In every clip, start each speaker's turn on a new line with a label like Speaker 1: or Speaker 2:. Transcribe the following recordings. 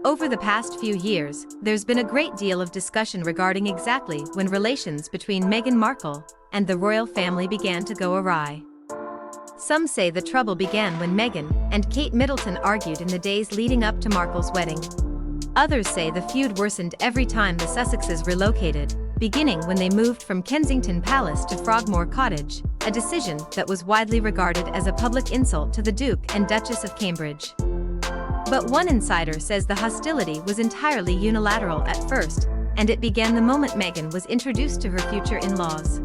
Speaker 1: Over the past few years, there's been a great deal of discussion regarding exactly when relations between Meghan Markle and the royal family began to go awry. Some say the trouble began when Meghan and Kate Middleton argued in the days leading up to Markle's wedding. Others say the feud worsened every time the Sussexes relocated, beginning when they moved from Kensington Palace to Frogmore Cottage, a decision that was widely regarded as a public insult to the Duke and Duchess of Cambr. But one insider says the hostility was entirely unilateral at first, and it began the moment Meghan was introduced to her future in-laws.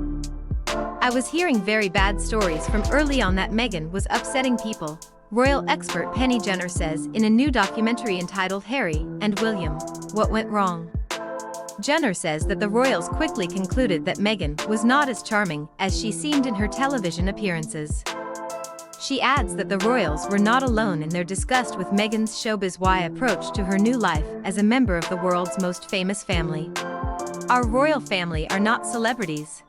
Speaker 1: "I was hearing very bad stories from early on that Meghan was upsetting people," royal expert Penny Jenner says in a new documentary entitled Harry and William: What Went Wrong? Jenner says that the royals quickly concluded that Meghan was not as charming as she seemed in her television appearances. She adds that the royals were not alone in their disgust with Meghan's showbiz-y approach to her new life as a member of the world's most famous family. "Our royal family are not celebrities.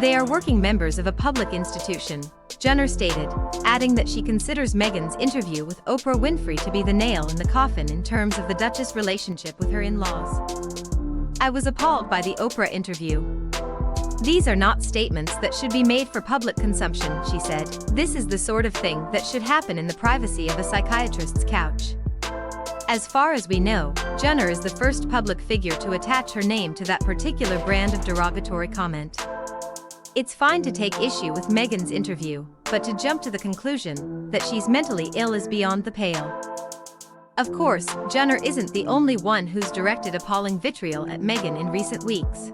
Speaker 1: They are working members of a public institution," Jenner stated, adding that she considers Meghan's interview with Oprah Winfrey to be the nail in the coffin in terms of the Duchess' relationship with her in-laws. "I was appalled by the Oprah interview. These are not statements that should be made for public consumption," she said. "This is the sort of thing that should happen in the privacy of a psychiatrist's couch." As far as we know, Jenner is the first public figure to attach her name to that particular brand of derogatory comment. It's fine to take issue with Meghan's interview, but to jump to the conclusion that she's mentally ill is beyond the pale. Of course, Jenner isn't the only one who's directed appalling vitriol at Meghan in recent weeks.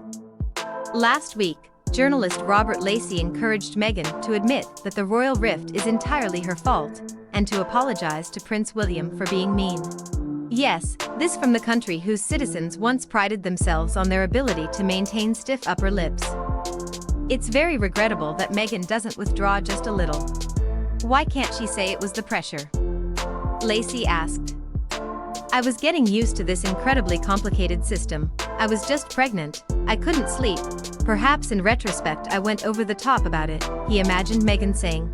Speaker 1: Last week, journalist Robert Lacey encouraged Meghan to admit that the royal rift is entirely her fault, and to apologize to Prince William for being mean. Yes, this from the country whose citizens once prided themselves on their ability to maintain stiff upper lips. "It's very regrettable that Meghan doesn't withdraw just a little. Why can't she say it was the pressure?" Lacey asked. "I was getting used to this incredibly complicated system. I was just pregnant. I couldn't sleep. Perhaps in retrospect I went over the top about it," he imagined Meghan saying.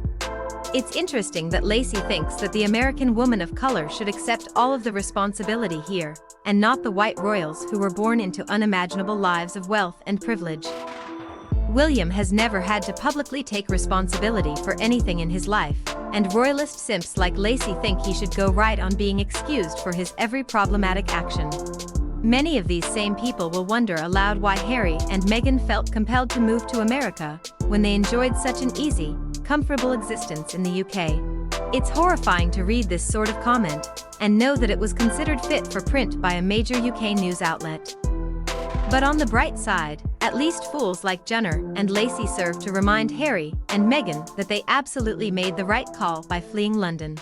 Speaker 1: It's interesting that Lacey thinks that the American woman of color should accept all of the responsibility here, and not the white royals who were born into unimaginable lives of wealth and privilege. William has never had to publicly take responsibility for anything in his life, and royalist simps like Lacey think he should go right on being excused for his every problematic action. Many of these same people will wonder aloud why Harry and Meghan felt compelled to move to America when they enjoyed such an easy, comfortable existence in the UK. It's horrifying to read this sort of comment, and know that it was considered fit for print by a major UK news outlet. But on the bright side, at least fools like Jenner and Lacey serve to remind Harry and Meghan that they absolutely made the right call by fleeing London.